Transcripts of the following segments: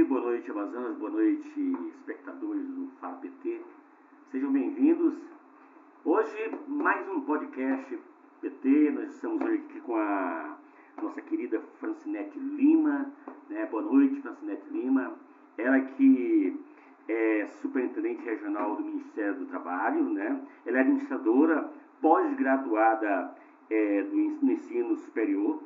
boa noite, Amazonas, boa noite, espectadores do Fala PT. Sejam bem-vindos. Hoje, mais um podcast PT. Nós estamos hoje aqui com a nossa querida Francinete Lima. Boa noite, Francinete Lima. Ela que é superintendente regional do Ministério do Trabalho, Ela é administradora pós-graduada do ensino superior,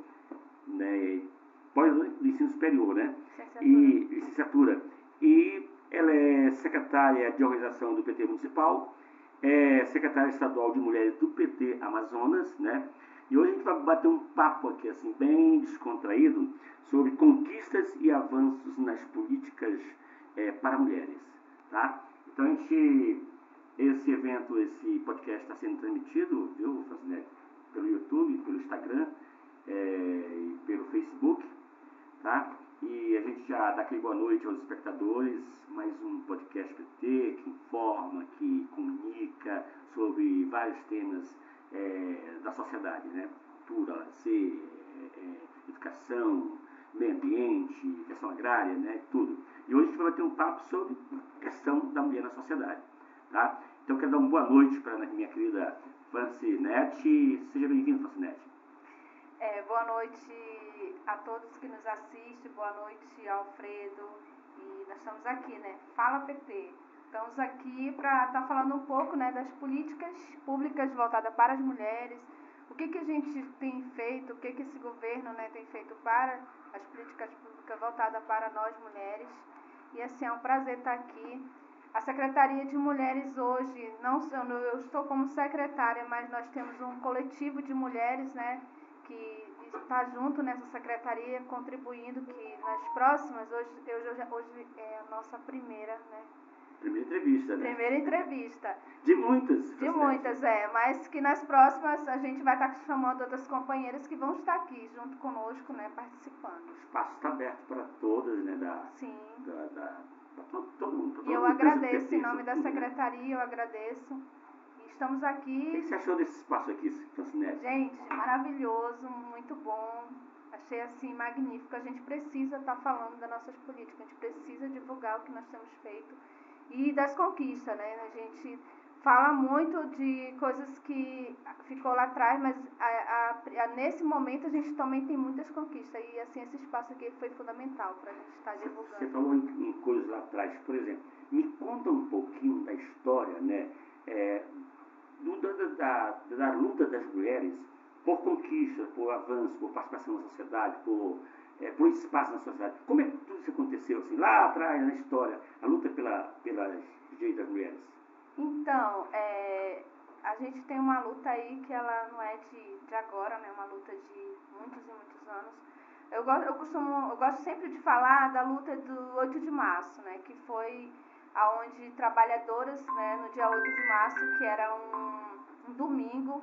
do ensino superior, e licenciatura. E ela é secretária de organização do PT Municipal, é secretária estadual de mulheres do PT Amazonas, E hoje a gente vai bater um papo aqui, assim, bem descontraído, sobre conquistas e avanços nas políticas para mulheres, tá? Então esse evento, esse podcast está sendo transmitido, viu, Francinete? Pelo YouTube, pelo Instagram e pelo Facebook, tá? E a gente já dá aquele boa noite aos espectadores, mais um podcast PT que informa, que comunica sobre vários temas da sociedade, Cultura, lazer, educação, meio ambiente, questão agrária, tudo. E hoje a gente vai ter um papo sobre a questão da mulher na sociedade, tá? Então eu quero dar uma boa noite para a minha querida Francinete. Seja bem-vindo, Francinete. Boa noite a todos que nos assistem, boa noite, Alfredo. E nós estamos aqui, Fala PT. Estamos aqui para estar falando um pouco, das políticas públicas voltadas para as mulheres, o que a gente tem feito, o que esse governo tem feito para as políticas públicas voltadas para nós mulheres. E assim, é um prazer estar aqui. A Secretaria de Mulheres hoje, eu estou como secretária, mas nós temos um coletivo de mulheres, que está junto nessa secretaria, contribuindo, que nas próximas, hoje é a nossa primeira, Primeira entrevista, Primeira entrevista. De muitas. De muitas, mas que nas próximas a gente vai estar chamando outras companheiras que vão estar aqui junto conosco, participando. O espaço está aberto para todas, Sim. Para todo mundo. E eu agradeço, em nome da secretaria, eu agradeço. E estamos aqui. O que você achou desse espaço aqui, Francinete? Gente, maravilhoso, muito bom. Achei assim magnífico. A gente precisa estar falando das nossas políticas, a gente precisa divulgar o que nós temos feito e das conquistas, A gente fala muito de coisas que ficou lá atrás, mas nesse momento a gente também tem muitas conquistas e assim esse espaço aqui foi fundamental para a gente estar divulgando. Você falou em coisas lá atrás, por exemplo, me conta um pouquinho da história, da luta das mulheres por conquista, por avanço, por participação na sociedade, por espaço na sociedade. Como é que tudo isso aconteceu, assim, lá atrás na história, a luta pelas direitos das mulheres? Então, a gente tem uma luta aí que ela não é de agora, uma luta de muitos e muitos anos. Eu gosto sempre de falar da luta do 8 de março, que foi aonde trabalhadoras, no dia 8 de março, que era um domingo,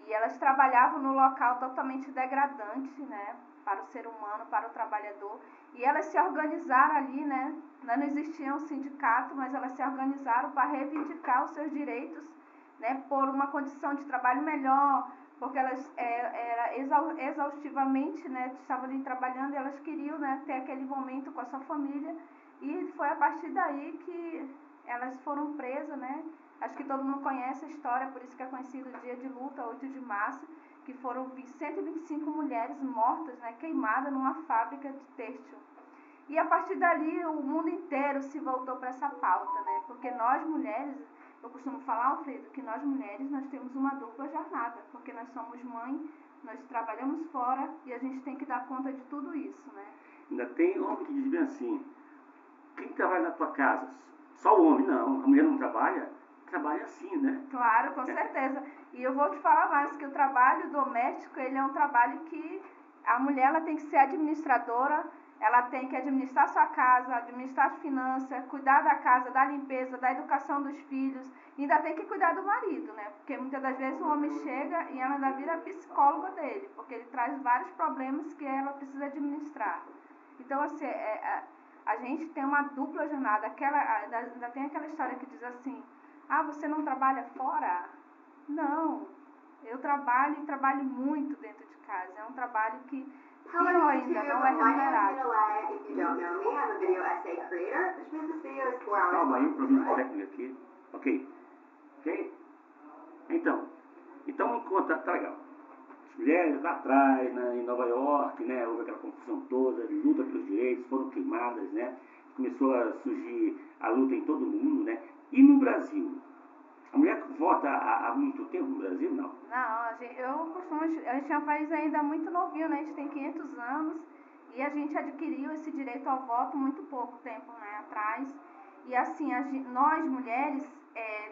e elas trabalhavam no local totalmente degradante, para o ser humano, para o trabalhador, e elas se organizaram ali, não existia um sindicato, mas elas se organizaram para reivindicar os seus direitos, por uma condição de trabalho melhor, porque elas exaustivamente, estavam ali trabalhando e elas queriam, ter aquele momento com a sua família, e foi a partir daí que elas foram presas, Acho que todo mundo conhece a história, por isso que é conhecido o dia de luta, 8 de março, que foram 125 mulheres mortas, queimadas numa fábrica de têxtil. E a partir dali o mundo inteiro se voltou para essa pauta, porque nós mulheres, eu costumo falar, Alfredo, que nós mulheres nós temos uma dupla jornada, porque nós somos mãe, nós trabalhamos fora e a gente tem que dar conta de tudo isso, Ainda tem homem que diz bem assim, quem trabalha na tua casa? Só o homem? Não, a mulher não trabalha? Trabalha assim, Claro, com certeza. E eu vou te falar mais, que o trabalho doméstico, ele é um trabalho que a mulher ela tem que ser administradora, ela tem que administrar sua casa, administrar as finanças, cuidar da casa, da limpeza, da educação dos filhos, e ainda tem que cuidar do marido, Porque muitas das vezes o homem chega e ela ainda vira psicóloga dele, porque ele traz vários problemas que ela precisa administrar. Então, assim, a gente tem uma dupla jornada, ainda tem aquela história que diz assim, você não trabalha fora? Não, eu trabalho e trabalho muito dentro de casa. É um trabalho que Pior ainda, não é remunerado. Calma aí, problema técnico aqui. Ok. Ok? Então enquanto tá legal. As mulheres lá atrás, em Nova York, né, houve aquela confusão toda, luta pelos direitos, foram queimadas, né? Começou a surgir a luta em todo mundo, né? E no Brasil? A mulher vota há muito tempo no Brasil, não? Não, a gente é um país ainda muito novinho, né? A gente tem 500 anos e a gente adquiriu esse direito ao voto muito pouco tempo, né, atrás. E assim, nós mulheres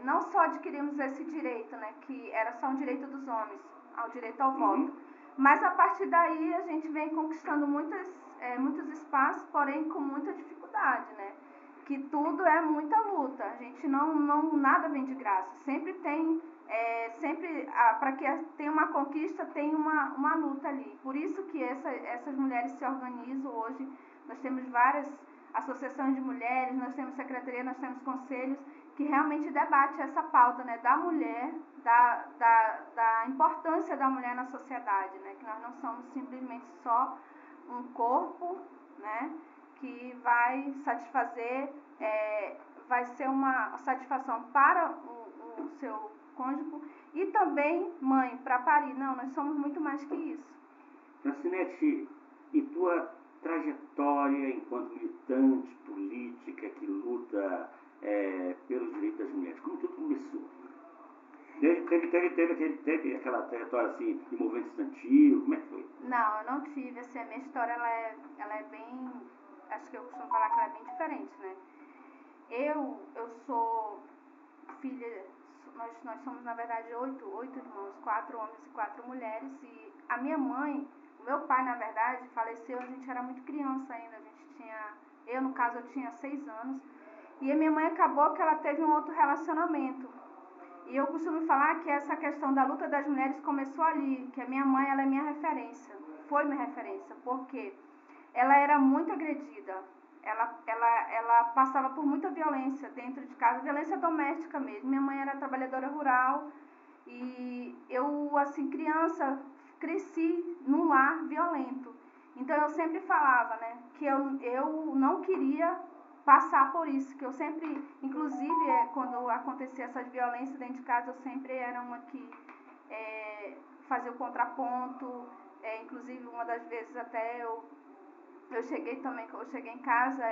não só adquirimos esse direito, né, que era só um direito dos homens, ao direito ao voto, mas a partir daí a gente vem conquistando muitos espaços, porém com muita dificuldade, né? Que tudo é muita luta, a gente nada vem de graça, sempre tem, para que tenha uma conquista, tem uma luta ali. Por isso que essas mulheres se organizam hoje, nós temos várias associações de mulheres, nós temos secretaria, nós temos conselhos, que realmente debate essa pauta, né, da mulher, da importância da mulher na sociedade, né, que nós não somos simplesmente só um corpo, né, que vai satisfazer, vai ser uma satisfação para o seu cônjuge e também mãe, para parir. Não, nós somos muito mais que isso. Francinete, e tua trajetória enquanto militante política que luta pelos direitos das mulheres, como tudo começou? Teve aquela trajetória assim, de movimento estudantil, como é que foi? Não, eu não tive, assim, a minha história ela é bem, acho que eu costumo falar que ela é bem diferente, né? Eu sou filha, nós somos na verdade oito irmãos, 4 homens e 4 mulheres, e a minha mãe, o meu pai na verdade faleceu, a gente era muito criança ainda, eu no caso eu tinha 6 anos, e a minha mãe acabou que ela teve um outro relacionamento. E eu costumo falar que essa questão da luta das mulheres começou ali, que a minha mãe ela é minha referência, foi minha referência, porque ela era muito agredida, ela passava por muita violência dentro de casa, violência doméstica mesmo. Minha mãe era trabalhadora rural e eu, assim, criança, cresci num lar violento. Então eu sempre falava, né, que eu não queria passar por isso, que eu sempre, inclusive quando acontecia essas violências dentro de casa, eu sempre era uma que fazia o contraponto, inclusive uma das vezes até eu cheguei em casa,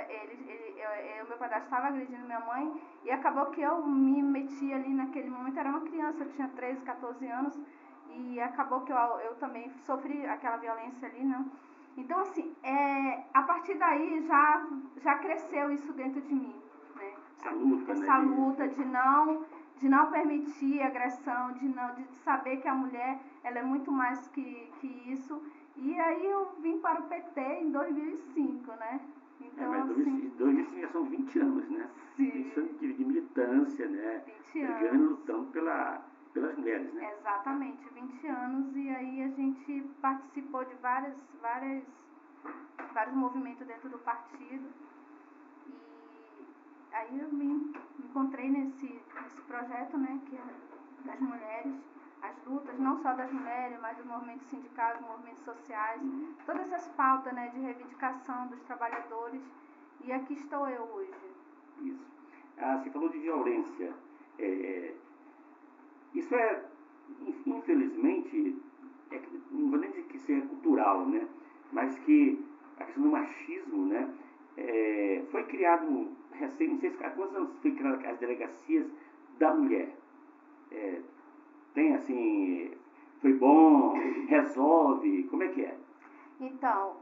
o meu padrasto estava agredindo minha mãe e acabou que eu me meti ali naquele momento, era uma criança, eu tinha 13, 14 anos e acabou que eu também sofri aquela violência ali, né? Então, assim, a partir daí já cresceu isso dentro de mim, né? Essa luta de não permitir agressão, de saber que a mulher ela é muito mais que isso. E aí eu vim para o PT em 2005, né? Então, mas 2005 já são 20 anos, né? Sim. 20 anos de militância, né? 20 anos. Brigando e lutando pelas mulheres, né? Exatamente, 20 anos. E aí a gente participou de vários movimentos dentro do partido. E aí eu me encontrei nesse projeto, né? Que é das mulheres. As lutas, não só das mulheres, mas dos movimentos sindicais, dos movimentos sociais, todas essas pautas, né, de reivindicação dos trabalhadores, e aqui estou eu hoje. Isso. Você falou de violência. Isso infelizmente, não vou nem dizer que seja cultural, né, mas que a questão do machismo, né, foi criado recém, não sei há quantos anos foi criado as delegacias da mulher. Tem assim, foi bom, resolve, como é que é? Então,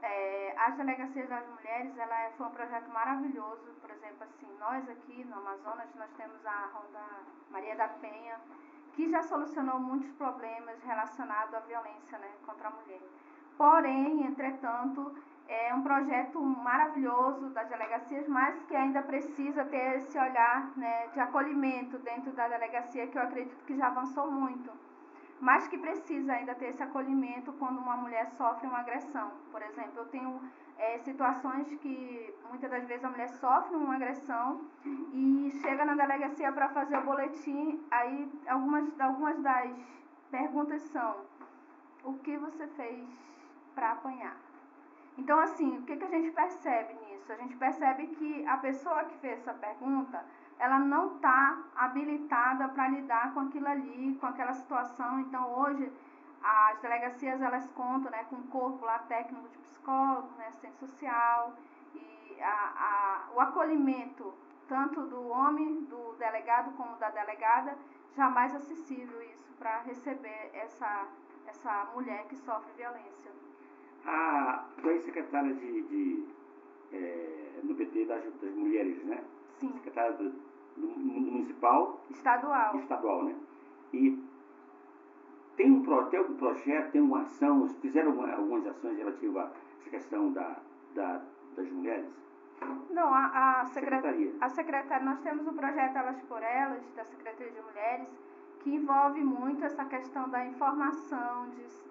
as delegacias das mulheres, foi um projeto maravilhoso. Por exemplo, assim, nós aqui no Amazonas, nós temos a Ronda Maria da Penha, que já solucionou muitos problemas relacionados à violência, né, contra a mulher. Porém, entretanto, é um projeto maravilhoso das delegacias, mas que ainda precisa ter esse olhar, né, de acolhimento dentro da delegacia, que eu acredito que já avançou muito, mas que precisa ainda ter esse acolhimento quando uma mulher sofre uma agressão. Por exemplo, eu tenho situações que muitas das vezes a mulher sofre uma agressão e chega na delegacia para fazer o boletim, aí algumas das perguntas são: o que você fez para apanhar? Então, assim, o que a gente percebe nisso? A gente percebe que a pessoa que fez essa pergunta, ela não está habilitada para lidar com aquilo ali, com aquela situação. Então, hoje, as delegacias, elas contam, né, com um corpo lá técnico de psicólogo, né, assistente social, e o acolhimento, tanto do homem, do delegado, como da delegada, jamais acessível isso para receber essa mulher que sofre violência. Tu é secretária no PT das mulheres, né? Sim. Secretária do municipal? Estadual, né? E tem algum projeto, tem uma ação, fizeram algumas ações relativas a essa questão das mulheres? Não, a secretaria, nós temos o projeto Elas por Elas, da Secretaria de Mulheres, que envolve muito essa questão da informação, de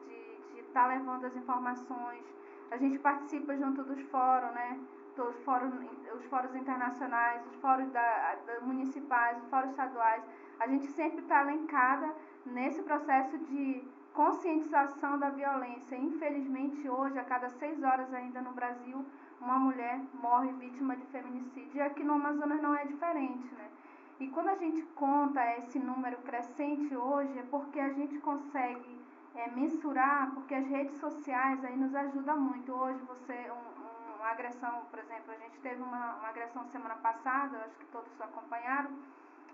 estar levando as informações. A gente participa junto dos fóruns, né? Os fóruns internacionais, os fóruns municipais, os fóruns estaduais. A gente sempre está alencada nesse processo de conscientização da violência. Infelizmente, hoje, a cada 6 horas ainda no Brasil, uma mulher morre vítima de feminicídio. E aqui no Amazonas não é diferente, né? E quando a gente conta esse número crescente hoje, é porque a gente consegue mensurar, porque as redes sociais aí nos ajudam muito. Hoje, uma agressão, por exemplo, a gente teve uma agressão semana passada, acho que todos acompanharam,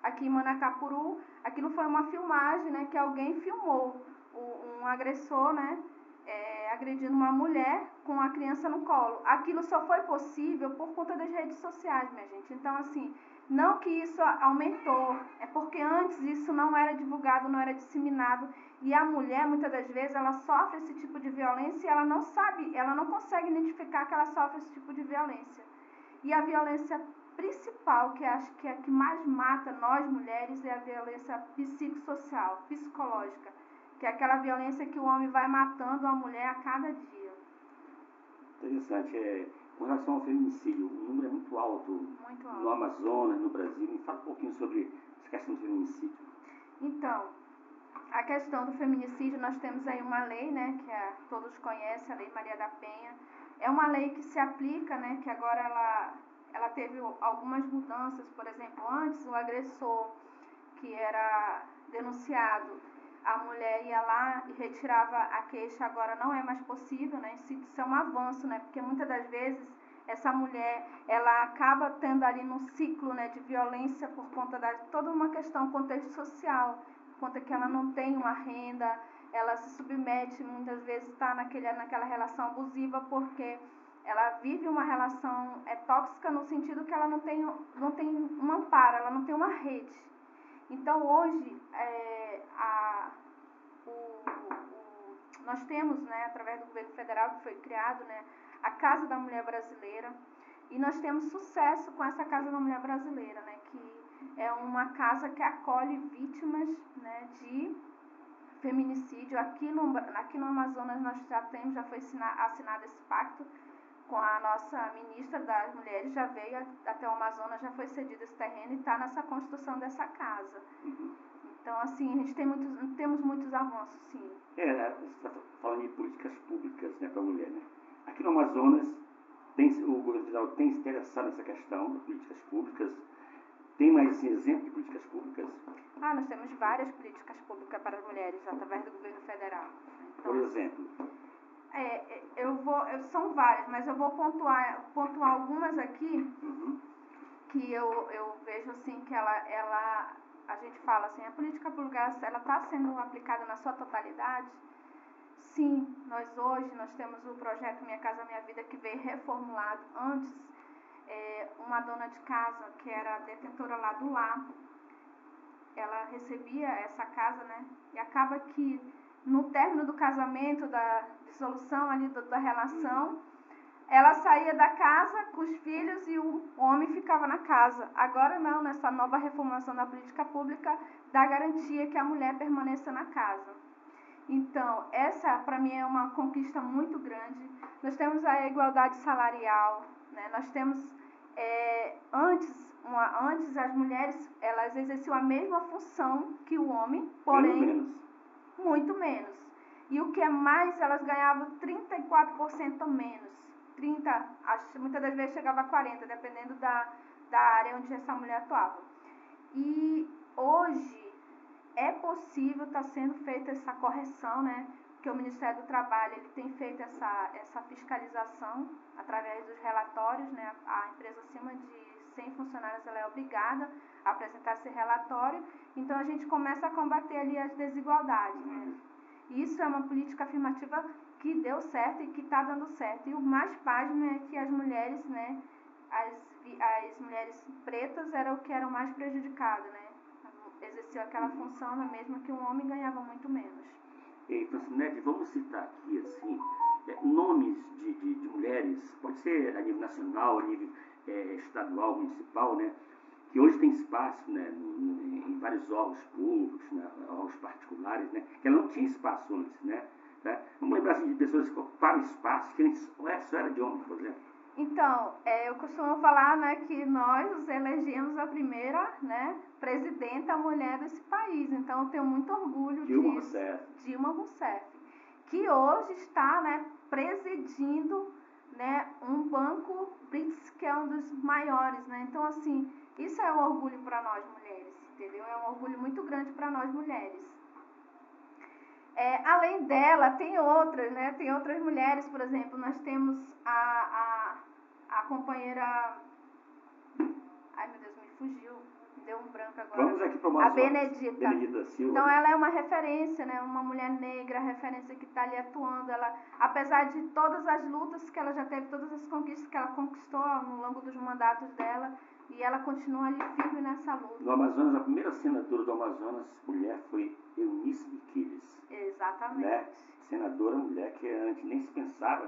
aqui em Manacapuru. Aquilo foi uma filmagem, né, que alguém filmou um agressor, né, agredindo uma mulher com a criança no colo. Aquilo só foi possível por conta das redes sociais, minha gente. Então, assim, não que isso aumentou, é porque antes isso não era divulgado, não era disseminado, e a mulher, muitas das vezes, ela sofre esse tipo de violência e ela não sabe, ela não consegue identificar que ela sofre esse tipo de violência. E a violência principal, que acho que é a que mais mata nós mulheres, é a violência psicossocial, psicológica, que é aquela violência que o homem vai matando a mulher a cada dia. Interessante. Com relação ao feminicídio, o número é muito alto no Amazonas, no Brasil. Me fala um pouquinho sobre essa questão do feminicídio. Então, a questão do feminicídio, nós temos aí uma lei, né, que todos conhecem, a Lei Maria da Penha. É uma lei que se aplica, né, que agora ela teve algumas mudanças. Por exemplo, antes o agressor que era denunciado, a mulher ia lá e retirava a queixa. Agora não é mais possível, né? Isso é um avanço, né? Porque muitas das vezes essa mulher, ela acaba tendo ali num ciclo, né, de violência por conta de toda uma questão, contexto social, por conta que ela não tem uma renda, ela se submete, muitas vezes está naquela relação abusiva, porque ela vive uma relação tóxica no sentido que ela não tem um amparo, ela não tem uma rede. Então, hoje, nós temos, né, através do governo federal, que foi criado, né, a Casa da Mulher Brasileira, e nós temos sucesso com essa Casa da Mulher Brasileira, né, que é uma casa que acolhe vítimas, né, de feminicídio. Aqui no Amazonas nós já foi assinado esse pacto com a nossa ministra das Mulheres, já veio até o Amazonas, já foi cedido esse terreno e está nessa construção dessa casa. Então, assim, a gente temos muitos avanços, sim. Você está falando em políticas públicas, né, para a mulher, né? Aqui no Amazonas, o governo federal tem se interessado nessa questão de políticas públicas. Tem mais assim, exemplo de políticas públicas? Nós temos várias políticas públicas para as mulheres através do governo federal. Então, por exemplo? São várias, mas eu vou pontuar algumas aqui, que eu vejo assim que a gente fala assim, a política pública, ela está sendo aplicada na sua totalidade. Sim, nós temos o projeto Minha Casa Minha Vida, que veio reformulado. Antes, uma dona de casa, que era detentora lá do lar, ela recebia essa casa, né? E acaba que no término do casamento, da dissolução ali da relação, ela saía da casa com os filhos e o homem ficava na casa. Agora não, nessa nova reformulação da política pública, dá garantia que a mulher permaneça na casa. Então, essa para mim é uma conquista muito grande. Nós temos a igualdade salarial, né? Nós temos, antes as mulheres, elas exerciam a mesma função que o homem, porém muito menos. E o que é mais, elas ganhavam 34% menos. 30, muitas das vezes chegava a 40, dependendo da área onde essa mulher atuava. E hoje é possível estar sendo feita essa correção, né? Porque o Ministério do Trabalho ele tem feito essa fiscalização através dos relatórios, né? A empresa acima de 100 funcionários ela é obrigada a apresentar esse relatório, então a gente começa a combater ali as desigualdades, né? Isso é uma política afirmativa que deu certo e que está dando certo. E o mais pasmo é que as mulheres, né, as mulheres pretas eram o que eram mais prejudicadas, né? Exerciam aquela função na mesma que um homem ganhava muito menos. E, Francinete, vamos citar aqui, assim, nomes de mulheres, pode ser a nível nacional, a nível estadual, municipal, né? Que hoje tem espaço, né, em vários órgãos públicos, né, órgãos particulares, né? Que ela não tinha espaço antes, né? Tá? Vamos lembrar assim, de pessoas que ocuparam espaço que antes só era de homem, por exemplo. Então, eu costumo falar, né, que nós elegemos a primeira, né, presidenta mulher desse país. Então, eu tenho muito orgulho disso. Dilma Rousseff, que hoje está, né, presidindo, né, um banco BRICS, que é um dos maiores, né? Então, assim, isso é um orgulho para nós mulheres, entendeu? É um orgulho muito grande para nós mulheres. Além dela, tem outras, né? Tem outras mulheres, por exemplo, nós temos a companheira... Ai, meu Deus, me fugiu. Me deu um branco agora. Vamos aqui para a Benedita Silva. Então, ela é uma referência, né? Uma mulher negra, referência que está ali atuando. Ela, apesar de todas as lutas que ela já teve, todas as conquistas que ela conquistou ao longo dos mandatos dela, e ela continua ali firme nessa luta. No Amazonas, a primeira senadora do Amazonas, mulher, foi Eunice Miquiles. Exatamente. Né? Senadora mulher que antes nem se pensava,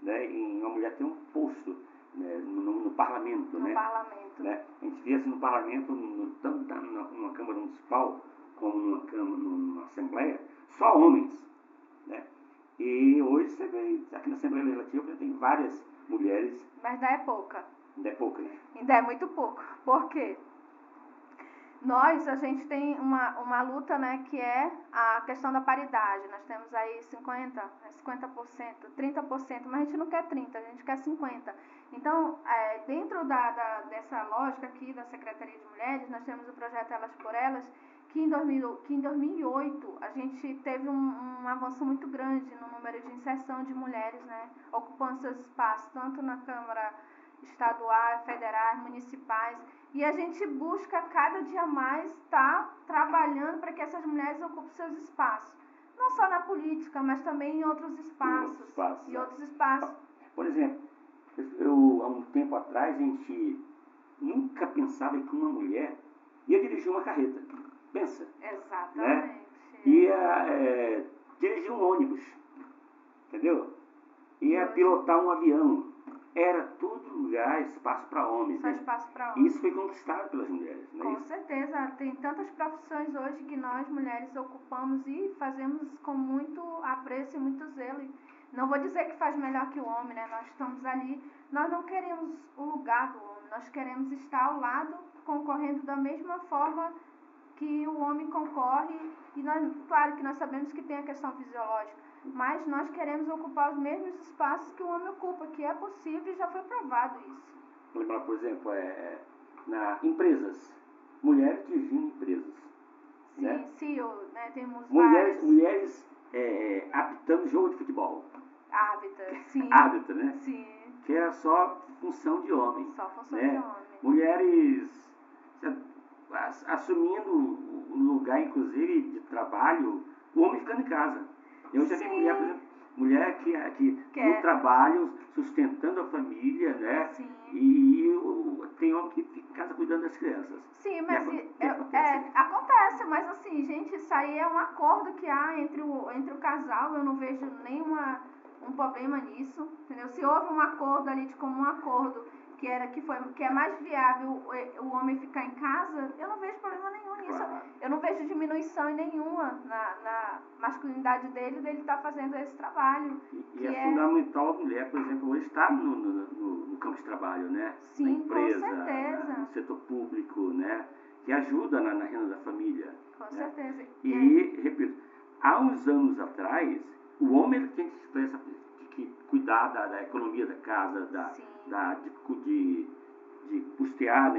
né, em uma mulher ter um posto, né, no parlamento. No né? parlamento. Né? A gente via assim no parlamento, tanto numa Câmara Municipal como numa Assembleia, só homens. Né? E hoje você vê, aqui na Assembleia Legislativa tem várias mulheres. Mas ainda é pouca. Ainda é pouca, né? Ainda é muito pouco. Por quê? A gente tem uma luta, né, que é a questão da paridade. Nós temos aí 50%, 30%, mas a gente não quer 30%, a gente quer 50%. Então, dentro dessa lógica aqui da Secretaria de Mulheres, nós temos o projeto Elas por Elas, que em 2008 a gente teve um avanço muito grande no número de inserção de mulheres, né, ocupando seus espaços, tanto na Câmara estadual, federais, municipais, e a gente busca cada dia mais estar trabalhando para que essas mulheres ocupem seus espaços, não só na política, mas também em outros espaços. Por exemplo, há um tempo atrás a gente nunca pensava que uma mulher ia dirigir uma carreta. Pensa. Exatamente. Né? Ia dirigir um ônibus, entendeu? Ia pilotar um avião. Era todo lugar espaço para homens. Só né? espaço para homens. Isso foi conquistado pelas mulheres. Né? Com certeza. Tem tantas profissões hoje que nós, mulheres, ocupamos e fazemos com muito apreço e muito zelo. Não vou dizer que faz melhor que o homem, né? Nós estamos ali, nós não queremos o lugar do homem, nós queremos estar ao lado, concorrendo da mesma forma que o homem concorre. E claro que nós sabemos que tem a questão fisiológica, mas nós queremos ocupar os mesmos espaços que o homem ocupa, que é possível e já foi provado isso. Vou lembrar, por exemplo, empresas, mulheres dirigindo empresas. Sim, né? CEO, né? Temos mulheres apitando jogo de futebol. Árbitra, sim. Árbitra, né? Sim. Que era só função de homem. Só função né? de homem. Mulheres assumindo o lugar, inclusive, de trabalho, o homem ficando em casa. Eu já vi mulher, por exemplo, mulher que no trabalho, sustentando a família, né? Sim. E tem homem que fica em casa cuidando das crianças. Sim, mas acontece, mas assim, gente, isso aí é um acordo que há entre o casal, eu não vejo um problema nisso, entendeu? Se houve um acordo ali de comum acordo, que é mais viável o homem ficar em casa, eu não vejo problema nenhum nisso. Claro. Eu não vejo diminuição nenhuma na masculinidade dele estar fazendo esse trabalho. E é fundamental a mulher, por exemplo, hoje estar no campo de trabalho, né? Sim, na empresa, com certeza. No setor público, né? Que ajuda na renda da família. Com né? certeza. E, repito, há uns anos atrás, o homem tinha que que cuidar da economia da casa, de custear,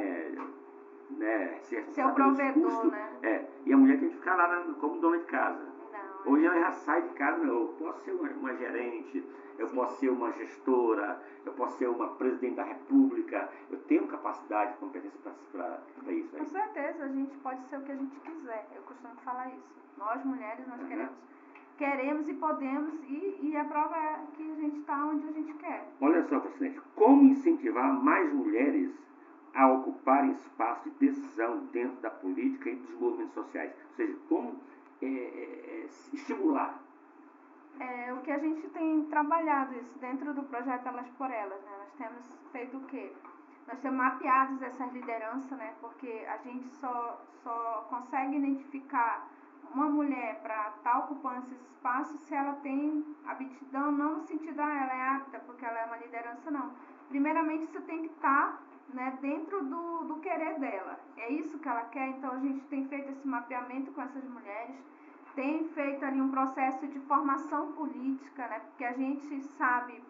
né, ser o provedor, né? E a mulher tem que ficar lá como dona de casa. Não. Hoje ela já sai de casa, eu posso ser uma gerente, eu posso ser uma gestora, eu posso ser uma presidente da república, eu tenho capacidade e competência para isso aí. Com certeza, a gente pode ser o que a gente quiser, eu costumo falar isso. Nós mulheres, nós queremos e podemos, e a prova é que a gente está onde a gente quer. Olha só, presidente, como incentivar mais mulheres a ocuparem espaço de decisão dentro da política e dos movimentos sociais? Ou seja, como estimular? O que a gente tem trabalhado isso dentro do projeto Elas por Elas, né? Nós temos feito o quê? Nós temos mapeado essas lideranças, né? Porque a gente só consegue identificar uma mulher para estar ocupando esses espaços se ela tem aptidão, não no sentido, ela é apta porque ela é uma liderança, não. Primeiramente, isso tem que estar, né, dentro do querer dela. É isso que ela quer, então a gente tem feito esse mapeamento com essas mulheres, tem feito ali um processo de formação política, né, porque a gente sabe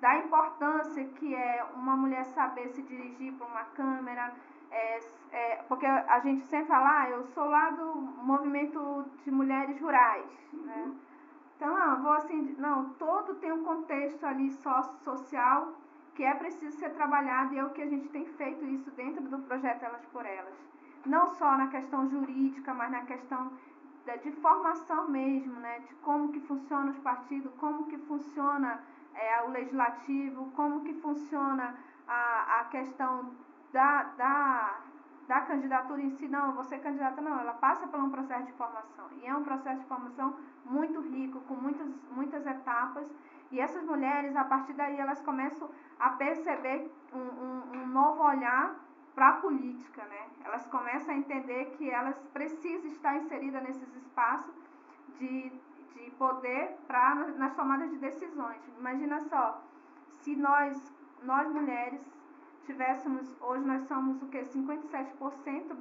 da importância que é uma mulher saber se dirigir para uma câmera, porque a gente sempre fala, eu sou lá do movimento de mulheres rurais, né? Então, todo tem um contexto ali social que é preciso ser trabalhado, e é o que a gente tem feito isso dentro do projeto Elas por Elas. Não só na questão jurídica, mas na questão de formação mesmo, né? De como que funciona os partidos, como que funciona o legislativo, como que funciona a questão da candidatura em si. Não, você candidata não, ela passa por um processo de formação, e é um processo de formação muito rico, com muitas etapas, e essas mulheres, a partir daí, elas começam a perceber um novo olhar para a política, né? Elas começam a entender que elas precisam estar inseridas nesses espaços de poder nas tomadas de decisões. Imagina só, se nós mulheres tivéssemos, hoje nós somos o que? 57%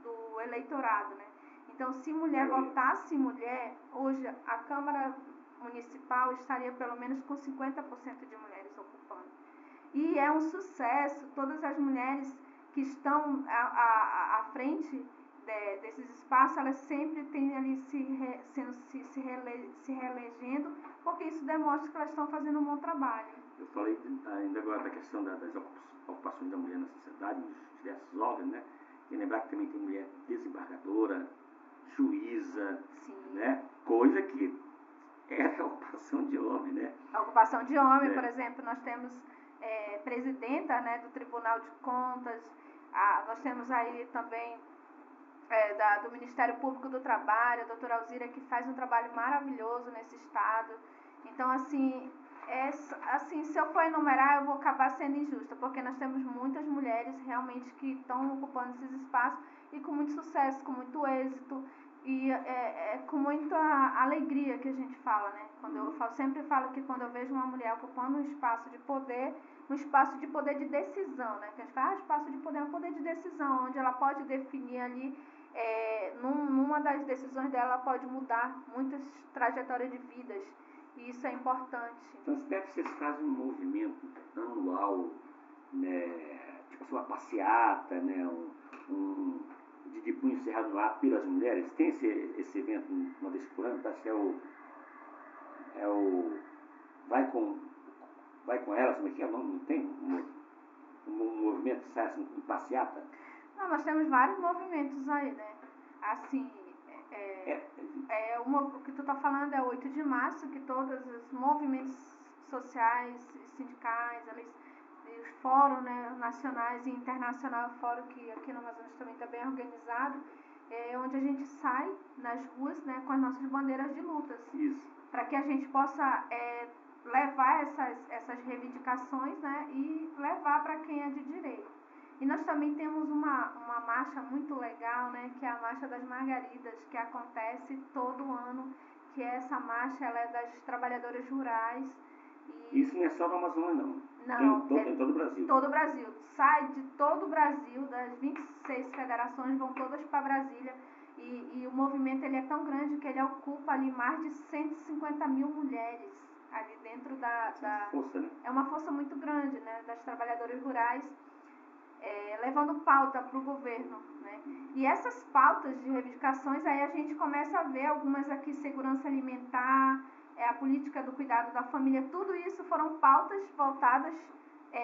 do eleitorado, né? Então, se mulher votasse mulher, hoje a Câmara Municipal estaria pelo menos com 50% de mulheres ocupando. E é um sucesso, todas as mulheres que estão à frente desses espaços, elas sempre têm ali se reelegendo, porque isso demonstra que elas estão fazendo um bom trabalho. Eu falei ainda agora da questão das ocupações da mulher na sociedade, nos diversos órgãos, né? E lembrar que também tem mulher desembargadora, juíza, né? Coisa que é a ocupação de homem, né? A ocupação de homem, por exemplo, nós temos presidenta, né, do Tribunal de Contas, nós temos aí também do Ministério Público do Trabalho, a doutora Alzira, que faz um trabalho maravilhoso nesse estado. Então, assim, se eu for enumerar, eu vou acabar sendo injusta, porque nós temos muitas mulheres realmente que estão ocupando esses espaços e com muito sucesso, com muito êxito, e com muita alegria que a gente fala, né? Sempre falo que quando eu vejo uma mulher ocupando um espaço de poder de decisão, né? Que a gente fala, espaço de poder é um poder de decisão, onde ela pode definir ali, numa das decisões dela, ela pode mudar muitas trajetórias de vidas, e isso é importante. Então, vocês fazem um movimento anual, né? Tipo uma passeata, né? De punho cerrado no ar pelas mulheres. Tem esse evento uma vez por ano, parece que é o vai com elas, como é que é? Não tem um movimento que sai assim, em passeata? Não, nós temos vários movimentos aí, né? Assim, o que tu está falando é o 8 de março, que todos os movimentos sociais, sindicais, os fóruns, né, nacionais e internacionais, fórum que aqui no Amazonas também está bem organizado, onde a gente sai nas ruas, né, com as nossas bandeiras de lutas. Isso. Para que a gente possa levar essas reivindicações, né, e levar para quem é de direito. E nós também temos uma marcha muito legal, né, que é a Marcha das Margaridas, que acontece todo ano, que essa marcha ela é das trabalhadoras rurais. Isso não é só no Amazonas, não. Não, tem todo o Brasil. Todo o Brasil. Sai de todo o Brasil, das 26 federações, vão todas para Brasília. E o movimento ele é tão grande que ele ocupa ali mais de 150 mil mulheres. ali dentro Força, né? É uma força muito grande, né, das trabalhadoras rurais, levando pauta para o governo, né? E essas pautas de reivindicações, aí a gente começa a ver algumas aqui, segurança alimentar, a política do cuidado da família, tudo isso foram pautas voltadas,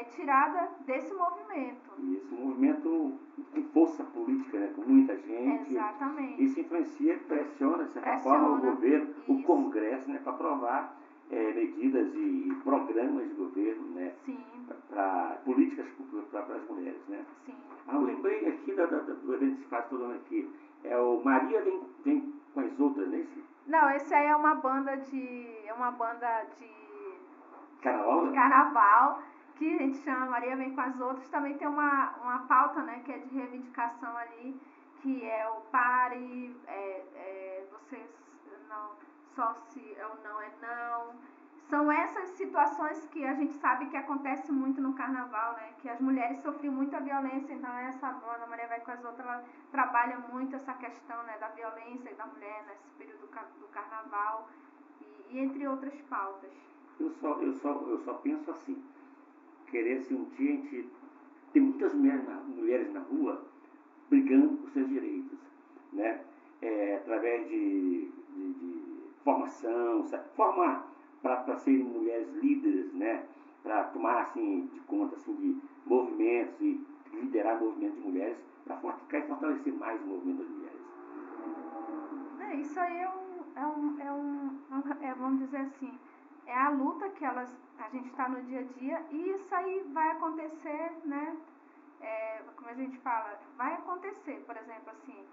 tirada desse movimento. E esse movimento com força política, né, com muita gente. Exatamente. Isso influencia, pressiona, de certa forma, o governo, isso. o Congresso, né, para aprovar medidas e programas de governo, né, para políticas para as mulheres, né. Sim. Eu lembrei aqui do evento que se faz todo ano aqui. É o Maria vem com as outras, né? Não, esse aí é uma banda de Carnaval, né? Carnaval, que a gente chama Maria Vem com as Outras. Também tem uma pauta, né, que é de reivindicação ali, que é o pare, vocês não, só se é ou não é não. São essas situações que a gente sabe que acontece muito no carnaval, né? Que as mulheres sofrem muita violência, então essa banda Maria Vai com as Outras, ela trabalha muito essa questão, né, da violência da mulher nesse período do carnaval e entre outras pautas. Eu só penso assim, querer se um dia a gente tem muitas mulheres na rua brigando por seus direitos, né? Através de formação, formar para serem mulheres líderes, né? Para tomar assim, de conta assim, de movimentos e liderar movimentos de mulheres para fortalecer mais o movimento das mulheres. Isso aí vamos dizer assim, é a luta que a gente está no dia a dia e isso aí vai acontecer, né? Como a gente fala, vai acontecer, por exemplo, assim,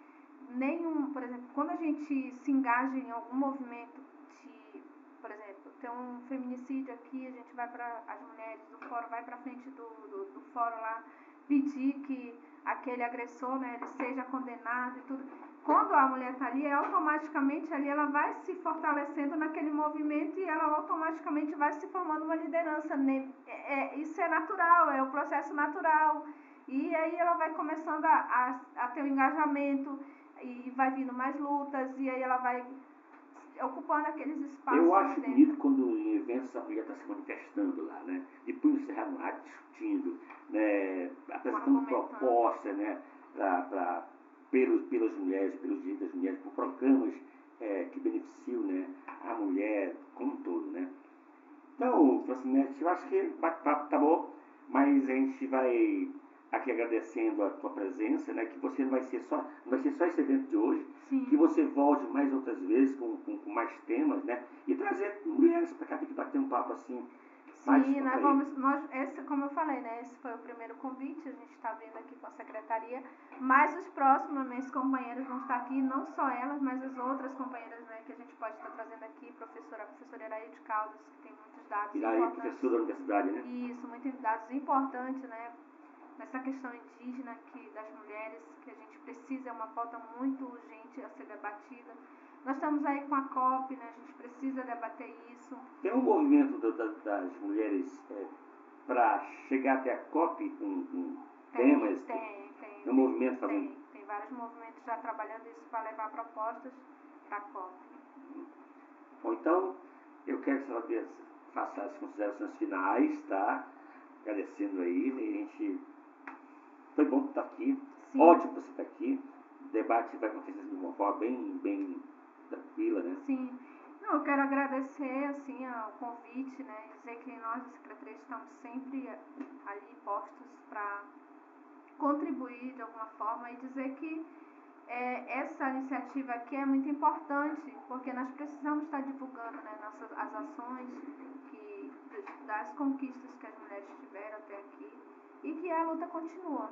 por exemplo, quando a gente se engaja em algum movimento por exemplo, tem um feminicídio aqui, a gente vai para as mulheres do fórum, vai para frente do fórum lá, pedir que aquele agressor, né, ele seja condenado e tudo. Quando a mulher está ali, automaticamente ali ela vai se fortalecendo naquele movimento e ela automaticamente vai se formando uma liderança. Isso é natural, é o processo natural. E aí ela vai começando a ter um engajamento e vai vindo mais lutas e aí ela vai ocupando aqueles espaços. Eu acho bonito quando em eventos a mulher está se manifestando lá, né? De punho cerrado lá, discutindo, né? Apresentando propostas, né? Pelas mulheres, pelos direitos das mulheres, por programas que beneficiam, né, a mulher como um todo, né? Então, Francinete, eu acho que o bate-papo tá bom, mas a gente vai aqui agradecendo a tua presença, né? Que você não vai ser só esse evento de hoje, Sim. Que você volte mais outras vezes com mais temas, né? E trazer mulheres para cá para bater um papo assim. Sim, como eu falei, né? Esse foi o primeiro convite, a gente está vendo aqui com a secretaria, mas os próximos, minhas companheiras vão estar aqui, não só elas, mas as outras companheiras, né, que a gente pode estar trazendo aqui, a professora Iraí de Caldas, que tem muitos dados importantes. Professora da universidade, né? Isso, muitos dados importantes, né? Nessa questão indígena das mulheres, que a gente precisa, é uma pauta muito urgente a ser debatida. Nós estamos aí com a COP, né? A gente precisa debater isso. Tem um movimento das mulheres para chegar até a COP com temas? Tem um movimento fazendo? Tem vários movimentos já trabalhando isso para levar propostas para a COP. Bom, então, eu quero que a senhora faça as considerações finais, tá? Agradecendo aí, né? A gente... Foi bom estar aqui. Sim. Ótimo você estar aqui. O debate vai acontecer de uma forma bem tranquila, né? Sim. Não, eu quero agradecer, assim, o convite, né? Dizer que nós, da Secretaria, estamos sempre ali postos para contribuir de alguma forma e dizer que essa iniciativa aqui é muito importante, porque nós precisamos estar divulgando, né, as ações das conquistas que as mulheres tiveram até aqui e que a luta continua.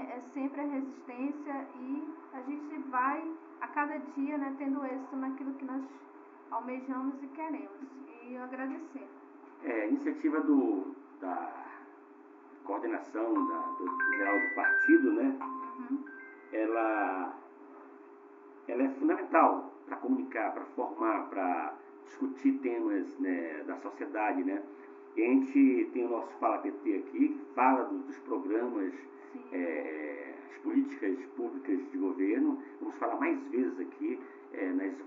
É sempre a resistência e a gente vai a cada dia, né, tendo êxito naquilo que nós almejamos e queremos. E eu agradecer. A iniciativa da coordenação do geral do partido, né? Uhum. Ela é fundamental para comunicar, para formar, para discutir temas, né, da sociedade, né? E a gente tem o nosso Fala PT aqui, que fala dos programas, as políticas públicas de governo. Vamos falar mais vezes aqui, nas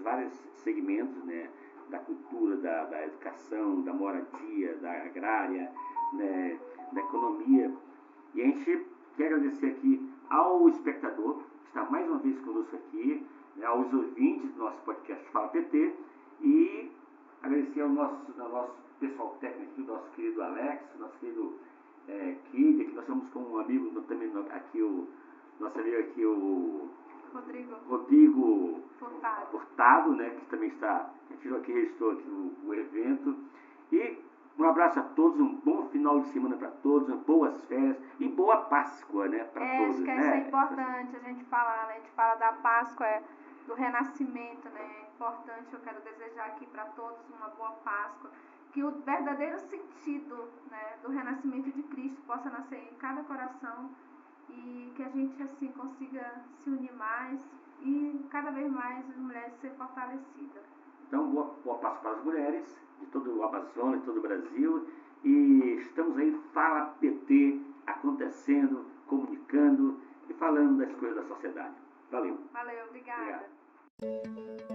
várias segmentos, né, da cultura, da educação, da moradia, da agrária, né, da economia. E a gente quer agradecer aqui ao espectador que está mais uma vez conosco aqui, né, aos ouvintes do nosso podcast Fala PT, e agradecer ao nosso pessoal técnico, o nosso querido Alex, nosso querido Kid, que nós estamos com um amigo também aqui, nosso amigo aqui, o Rodrigo Furtado, né, que também registrou aqui o evento. E um abraço a todos, um bom final de semana para todos, boas férias e boa Páscoa, né, para todos. Acho que isso é importante a gente falar, né? A gente fala da Páscoa, do renascimento, né? É importante, eu quero desejar aqui para todos uma boa Páscoa, que o verdadeiro sentido, né, do renascimento de Cristo possa nascer em cada coração e que a gente assim consiga se unir mais e cada vez mais as mulheres ser fortalecidas. Então, boa Páscoa para as mulheres de todo o Amazonas, de todo o Brasil, e estamos aí, Fala PT, acontecendo, comunicando e falando das coisas da sociedade. Valeu. Valeu, obrigada. Obrigado.